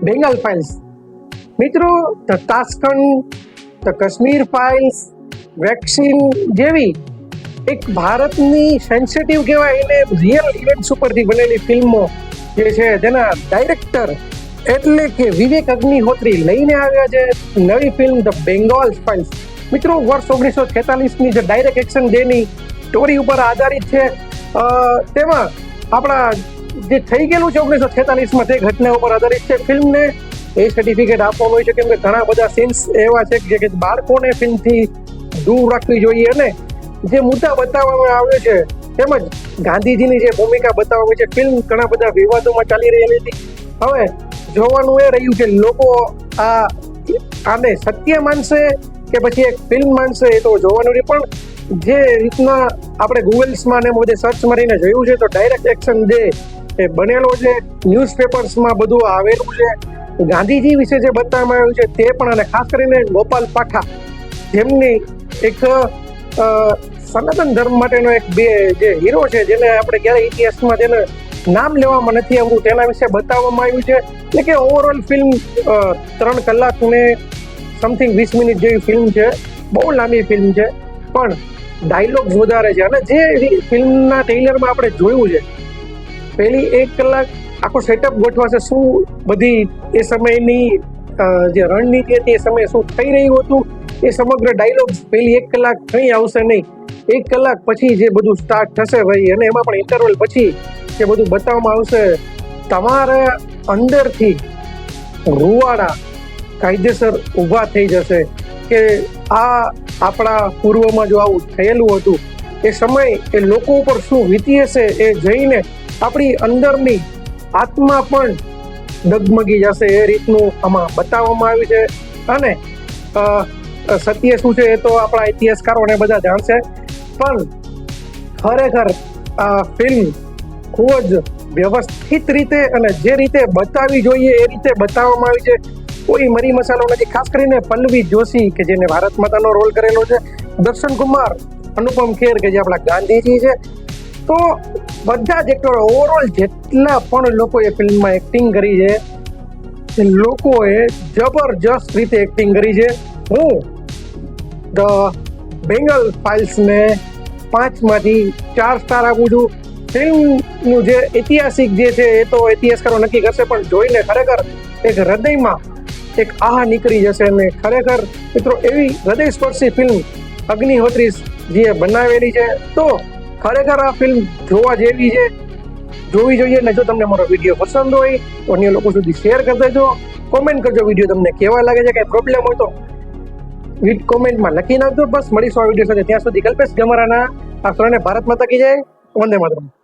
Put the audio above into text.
Bengal files મિત્રો, the Tashkent, the Kashmir files, vaccine જેવી એક ભારતની સેન્સિટિવ કહેવાય એને રિયલ ઇવેન્ટ્સ ઉપરથી બનેલી ફિલ્મો જે છે તેના ડાયરેક્ટર એટલે કે વિવેક અગ્નિહોત્રી લઈને આવ્યા છે નવી ફિલ્મ ધ બેંગાલ ફાઇલ્સ. મિત્રો, વર્ષ 1946ની જે ડાયરેક્ટ એક્શન ડેની સ્ટોરી ઉપર આધારિત છે. તેમાં આપણા જે થઈ ગયેલું છે 1946માં તે ઘટના ઉપર આધારિત છે. ફિલ્મને એ સર્ટિફિકેટ આપવાનું હોય છે કેમ કે ઘણા બધા સીન્સ એવા છે કે બાળકોને ફિલ્મથી દૂર રાખવી જોઈએ અને જે મુદ્દા બતાવવામાં આવ્યો છે તેમજ ગાંધીજીની જે ભૂમિકા બતાવવામાં છે ફિલ્મ ઘણા બધા વિવાદોમાં ચાલી રહેલી હતી. હવે જોવાનું એ રહ્યું કે લોકો આને સત્ય માનશે કે પછી એક ફિલ્મ માનશે એ તો જોવાનું રહ્યું. પણ જે રીતના આપણે ગૂગલ્સમાં ને બધે સર્ચ મારીને જોયું છે તો ડાયરેક્ટ એક્શન જે એ બનેલો છે, ન્યૂઝપેપર્સમાં બધું આવેલું છે, ગાંધીજી વિશે જે બતાવવામાં આવ્યું છે તે પણ, અને ખાસ કરીને ગોપાલ પાઠા જેમની એક સનાતન ધર્મ માટેનો એક જે હીરો છે જેને આપણે ક્યારેય ઇતિહાસમાં જેને નામ લેવામાં નથી આવતું તેના વિશે બતાવવામાં આવ્યું છે. એટલે કે ઓવરઓલ ફિલ્મ 3 કલાક ને સમથિંગ 20 મિનિટ જેવી ફિલ્મ છે. બહુ લાંબી ફિલ્મ છે પણ ડાયલોગ્સ વધારે છે. અને જે ફિલ્મના ટ્રેલરમાં આપણે જોયું છે પહેલી 1 કલાક આખો સેટઅપ ગોઠવાશે, શું બધી એ સમયની જે રણનીતિ હતી એ સમયે શું થઈ રહ્યું હતું એ સમગ્ર ડાયલોગ્સ પહેલી 1 કલાક કંઈ આવશે નહીં. 1 કલાક પછી જે બધું સ્ટાર્ટ થશે ભાઈ, અને એમાં પણ ઇન્ટરવલ પછી જે બધું બતાવવામાં આવશે તમારા અંદરથી રૂવાડા કાયદેસર ઊભા થઈ જશે કે આ આપણા પૂર્વમાં જો આવું થયેલું હતું એ સમય એ લોકો ઉપર શું વીતી હશે એ જઈને આપણી અંદરની આત્મા પણ ડગમગી જશે. એ રીતનું આમાં બતાવવામાં આવ્યું છે. અને સત્ય શું છે એ તો આપણા ઇતિહાસકારોને બધા જાણશે, પણ ખરેખર આ ફિલ્મ ખૂબ જ વ્યવસ્થિત રીતે અને જે રીતે બતાવવી જોઈએ એ રીતે બતાવવામાં આવી છે. કોઈ મરી મસાલો નથી. ખાસ કરીને પલ્લવી જોશી કે જેને ભારત માતાનો રોલ કરેલો છે, દર્શન કુમાર, અનુપમ ખેર કે જે આપણા ગાંધીજી છે, તો બધા જ એક્ટરો ઓવરઓલ જેટલા પણ લોકોએ ફિલ્મમાં એક્ટિંગ કરી છે એ લોકોએ જબરજસ્ત રીતે એક્ટિંગ કરી છે. હું ધ બેંગાલ ફાઇલ્સને 5 માંથી 4 સ્ટાર આપું છું. ફિલ્મનું જે ઐતિહાસિક જે છે એ તો ઇતિહાસકારો નક્કી કરશે, પણ જોઈને ખરેખર એક હૃદયમાં એક આહ નીકળી જશે. અને ખરેખર મિત્રો એવી હૃદયસ્પર્શી ફિલ્મ અગ્નિહોત્રી જે બનાવેલી છે તો ખરેખર આ ફિલ્મ જોવા જેવી છે, જોવી જોઈએ. અને જો તમને મારો વિડીયો પસંદ હોય તો અન્ય લોકો સુધી શેર કરી દેજો. કોમેન્ટ કરજો વિડીયો તમને કેવા લાગે છે, કંઈ પ્રોબ્લેમ હોય તો કોમેન્ટમાં લખી નાખજો. બસ મળીશું આ વિડીયો સાથે, ત્યાં સુધી કલ્પેશ ગમારાના આ સૌને ભારત માતા કી જય, વંદે માતરમ.